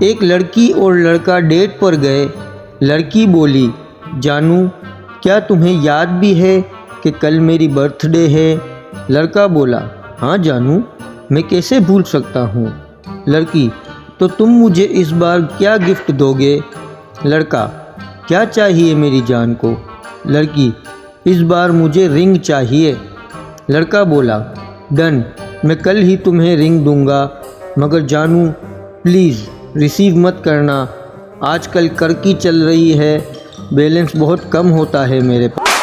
एक लड़की और लड़का डेट पर गए। लड़की बोली, जानू क्या तुम्हें याद भी है कि कल मेरी बर्थडे है? लड़का बोला, हाँ जानू, मैं कैसे भूल सकता हूँ। लड़की, तो तुम मुझे इस बार क्या गिफ्ट दोगे? लड़का, क्या चाहिए मेरी जान को? लड़की, इस बार मुझे रिंग चाहिए। लड़का बोला, डन, मैं कल ही तुम्हें रिंग दूंगा, मगर जानू प्लीज़ रिसीव मत करना, आजकल कर्की चल रही है, बैलेंस बहुत कम होता है मेरे पास।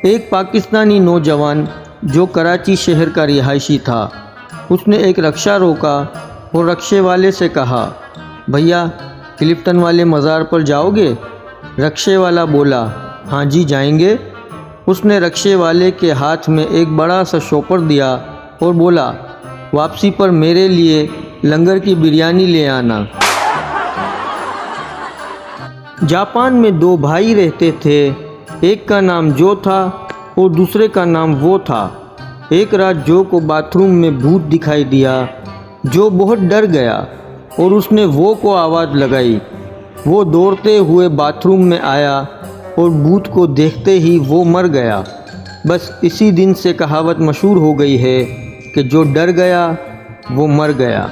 एक पाकिस्तानी नौजवान जो कराची शहर का रिहायशी था, उसने एक रक्शा रोका और रक्शे वाले से कहा, भैया क्लिफ्टन वाले मज़ार पर जाओगे? रक्शे वाला बोला, हाँ जी जाएंगे। उसने रक्शे वाले के हाथ में एक बड़ा सा शॉपर दिया और बोला, वापसी पर मेरे लिए लंगर की बिरयानी ले आना। जापान में दो भाई रहते थे, एक का नाम जो था और दूसरे का नाम वो था। एक रात जो को बाथरूम में भूत दिखाई दिया। जो बहुत डर गया और उसने वो को आवाज़ लगाई। वो दौड़ते हुए बाथरूम में आया और भूत को देखते ही वो मर गया। बस इसी दिन से कहावत मशहूर हो गई है कि जो डर गया वो मर गया।